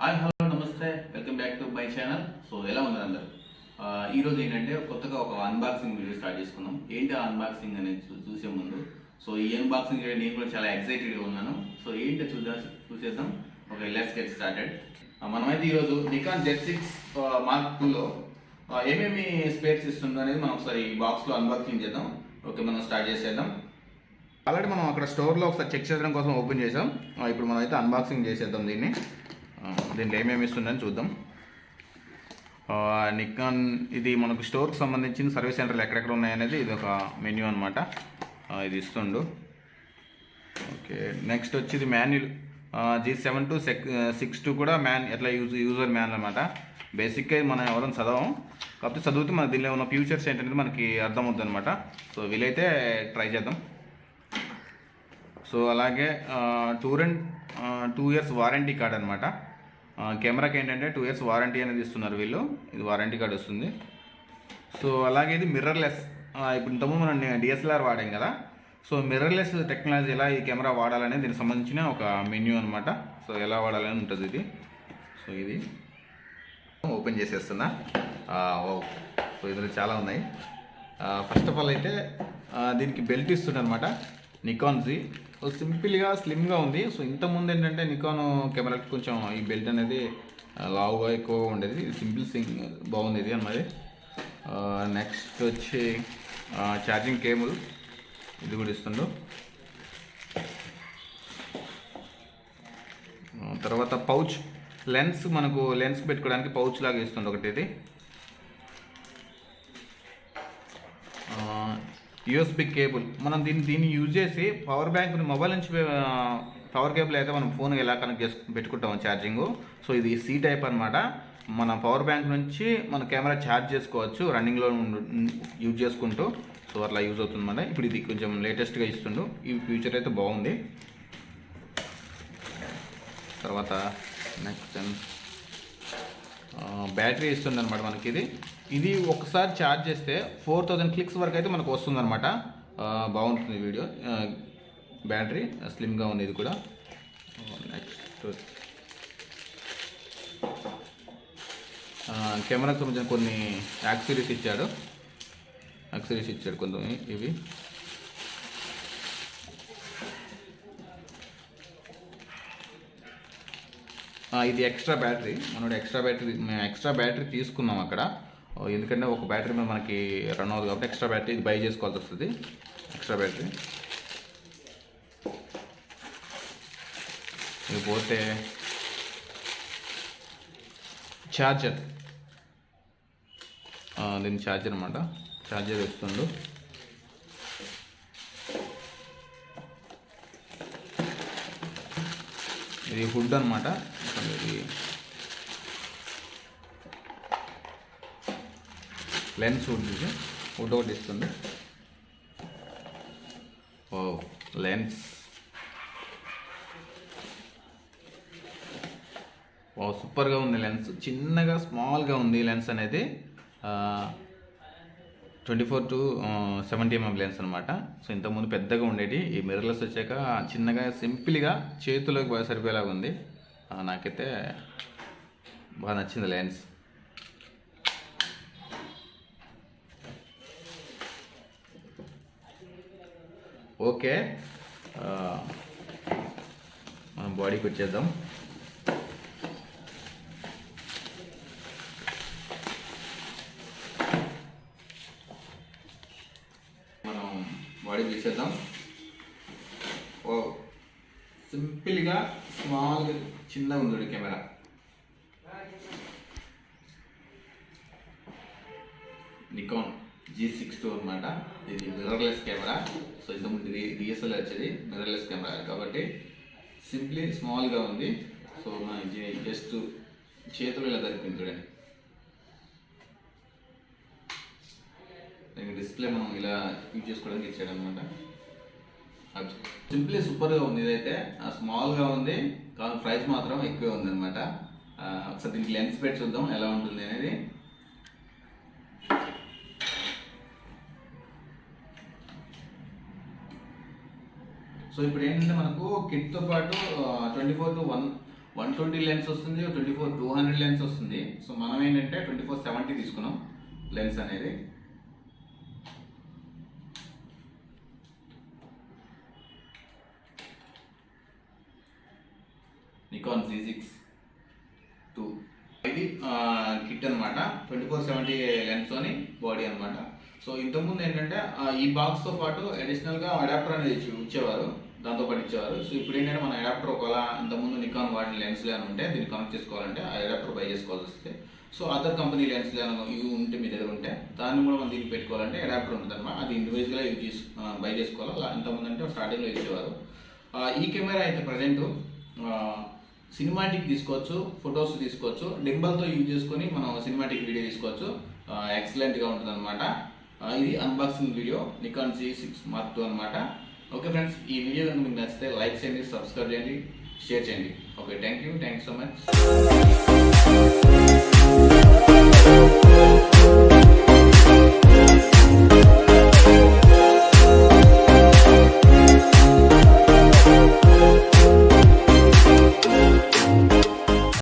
Hi hello నమస్తే, welcome back to my channel. So ఎలా ఉన్నారు అందరు? ఈరోజు ఏంటంటే కొత్తగా ఒక అన్బాక్సింగ్ వీడియో స్టార్ట్ చేసుకున్నాం. ఏంటి ఆ అన్బాక్సింగ్ అనేది చూసే ముందు ఈ అన్బాక్సింగ్ నేను కూడా చాలా ఎక్సైటెడ్గా ఉన్నాను. ఏంటో చూసేద్దాం. Okay, let's get started. మనమైతే ఈరోజు నికాన్ Z6 Mark IIలో ఏమేమి స్పేర్స్ ఇస్తుందో అనేది మనం ఒకసారి ఈ బాక్స్లో అన్బాక్సింగ్ చేద్దాం. ఓకే, మనం స్టార్ట్ చేసేద్దాం. ఆల్రెడీ మనం అక్కడ స్టోర్లో ఒకసారి చెక్ చేయడం కోసం ఓపెన్ చేసాం. ఇప్పుడు మనం అయితే అన్బాక్సింగ్ చేసేద్దాం. దీంట్లో ఏమేమి ఇస్తుందని చూద్దాం. నికాన్ ఇది మనకు స్టోర్కి సంబంధించిన సర్వీస్ సెంటర్లు ఎక్కడెక్కడ ఉన్నాయనేది ఇది ఒక మెన్యూ అనమాట. ఇది ఇస్తుండు. ఓకే, నెక్స్ట్ వచ్చి ఇది manual G7 II Z6 II కూడా ఎట్లా యూజర్ మ్యాన్ అనమాట. బేసిక్గా మనం ఎవరైనా చదవం, కాకపోతే చదివితే మన దీనిలో ఉన్న ఫ్యూచర్స్ ఏంటనేది మనకి అర్థమవుతుంది అనమాట. వీలైతే ట్రై చేద్దాం. అలాగే 2 years వారంటీ కార్డ్ అనమాట. కెమెరాకి ఏంటంటే 2 years వారంటీ అనేది ఇస్తున్నారు వీళ్ళు. ఇది వారంటీ కార్డ్ వస్తుంది. అలాగే ఇది మిర్రర్లెస్. ఇప్పుడు ఇంతకుముందు మనం DSLR వాడాం కదా. మిర్రర్లెస్ టెక్నాలజీ ఎలా ఈ కెమెరా వాడాలనేది దీనికి సంబంధించిన ఒక మెన్యూ అనమాట. ఎలా వాడాలని ఉంటుంది ఇది. ఇది ఓపెన్ చేసేస్తున్నా. ఇందులో చాలా ఉన్నాయి. ఫస్ట్ ఆఫ్ ఆల్ అయితే దీనికి బెల్ట్ ఇస్తుండే అనమాట. నికాన్ Z సింపుల్గా స్లిమ్గా ఉంది. ఇంతకుముందు ఏంటంటే నికాన్ కెమెరాకి కొంచెం ఈ బెల్ట్ అనేది లావుగా ఎక్కువ ఉండేది. సింపుల్ బాగుంది ఇది అన్నది. నెక్స్ట్ వచ్చి ఛార్జింగ్ కేబుల్, ఇది కూడా ఇస్తుండు. తర్వాత పౌచ్, లెన్స్, మనకు లెన్స్ పెట్టుకోవడానికి పౌచ్ లాగా ఇస్తుండు ఒకటి. ఇది USB కేబుల్. మనం దీన్ని యూజ్ చేసి పవర్ బ్యాంక్ మొబైల్ నుంచి పవర్ కేబుల్ అయితే మనం ఫోన్ ఎలా కనెక్ట్ పెట్టుకుంటాం ఛార్జింగ్. ఇది C టైప్ అనమాట. మన పవర్ బ్యాంక్ నుంచి మన కెమెరా ఛార్జ్ చేసుకోవచ్చు రన్నింగ్లో యూజ్ చేసుకుంటూ. అట్లా యూజ్ అవుతుంది అనమాట. ఇప్పుడు ఇది కొంచెం లేటెస్ట్గా ఇస్తుండు. ఈ ఫ్యూచర్ అయితే బాగుంది. తర్వాత నెక్స్ట్ బ్యాటరీ ఇస్తుంది అనమాట మనకి. ఇది ఒకసారి ఛార్జ్ చేస్తే 4000 క్లిక్స్ వరకు అయితే మనకు వస్తుంది అనమాట. బాగుంటుంది వీడియో. బ్యాటరీ స్లిమ్గా ఉంది ఇది కూడా. నెక్స్ట్ కెమెరాకి సంబంధించిన కొన్ని యాక్సెసరీస్ ఇచ్చాడు. కొంచెం ఇవి. ఇది ఎక్స్ట్రా బ్యాటరీ. మనం ఎక్స్ట్రా బ్యాటరీ తీసుకున్నాం అక్కడ. ఎందుకంటే ఒక బ్యాటరీ మీద మనకి రన్ అవుతుంది కాబట్టి ఎక్స్ట్రా బ్యాటరీ ఇది బై చేసుకోవాల్సి వస్తుంది. ఎక్స్ట్రా బ్యాటరీ ఇది పోతే ఛార్జర్. దీని ఛార్జర్ అనమాట. ఛార్జర్ ఇస్తుండు. ఇది హుడ్ అనమాట. ఇది లెన్స్ హుడ్ ఒకటి ఇస్తుంది. లెన్స్ సూపర్గా ఉంది. లెన్స్ చిన్నగా స్మాల్గా ఉంది. లెన్స్ అనేది 24 to 70 mm లెన్స్ అనమాట. ఇంతకుముందు పెద్దగా ఉండేది. ఈ మిర్రర్లెస్ వచ్చాక చిన్నగా సింపుల్గా చేతులకు బాగా సరిపోయేలాగా ఉంది. నాకైతే బాగా నచ్చింది లెన్స్. ఓకే, మనం బాడీకి వచ్చేద్దాం. బాడీ తీసేద్దాం. సింపుల్గా స్మాల్గా చిన్నగా ఉంది కెమెరా. నికాన్ Z6 II అనమాట. ఇది మిర్రర్లెస్ కెమెరా. ఇంతకుముందు DSLR వచ్చేది మిర్రర్లెస్ కెమెరా కాబట్టి సింప్లీ స్మాల్గా ఉంది. మన జస్ట్ చేతులు ఇలా దొరికింది చూడండి. డిస్ప్లే మనం ఇలా యూజ్ చేసుకోవడానికి ఇచ్చాడు అనమాట. సింప్లీ సూపర్గా ఉంది. ఇదైతే స్మాల్గా ఉంది కానీ ప్రైస్ మాత్రం ఎక్కువే ఉంది అనమాట. ఒకసారి దీనికి లెన్స్ పెట్టి చూద్దాం ఎలా ఉంటుంది అనేది. ఇప్పుడు ఏంటంటే మనకు కిట్తో పాటు 24 to 120 లెన్స్ వస్తుంది, 24-200 లెన్స్ వస్తుంది. సో మనం ఏంటంటే 24-70 తీసుకున్నాం లెన్స్ అనేది. నికాన్ Z6 II ఇది కిట్ అనమాట. 24-70 లెన్స్తోని బాడీ అనమాట. సో ఇంతకుముందు ఏంటంటే ఈ బాక్స్తో పాటు అడిషనల్గా అడాప్టర్ అనేది ఇచ్చేవారు, దాంతోపాటు ఇచ్చేవారు. సో ఇప్పుడు ఏంటంటే మన అడాప్టర్ ఒకవేళ ఇంతకుముందు నికాన్ వాడిన లెన్స్లు అని ఉంటే దీన్ని కనెక్ట్ చేసుకోవాలంటే ఆ అడాప్టర్ బై చేసుకోవాల్సి వస్తుంది. సో అదర్ కంపెనీ లెన్స్లు ఇవి ఉంటే మీ దగ్గర ఉంటే దాన్ని కూడా మనం దీనికి పెట్టుకోవాలంటే అడాప్టర్ ఉంటుంది అనమాట. అది ఇండివిజువల్గా బై చేసుకోవాలి. ఇంతకుముందు అంటే స్టార్టింగ్లో ఇచ్చేవారు. ఈ కెమెరా అయితే ప్రజెంట్ సినిమాటిక్ తీసుకోవచ్చు, ఫొటోస్ తీసుకోవచ్చు, డింబల్తో యూజ్ చేసుకొని మనం సినిమాటిక్ వీడియో తీసుకోవచ్చు. ఎక్సలెంట్గా ఉంటుంది అనమాట. ఇది unboxing video Nikon Z6 Mark II అనమాట. ఓకే ఫ్రెండ్స్, ఈ వీడియో కనుక మీకు నచ్చితే లైక్ చేయండి, సబ్స్క్రైబ్ చేయండి, షేర్ చేయండి. Okay, thank you so much.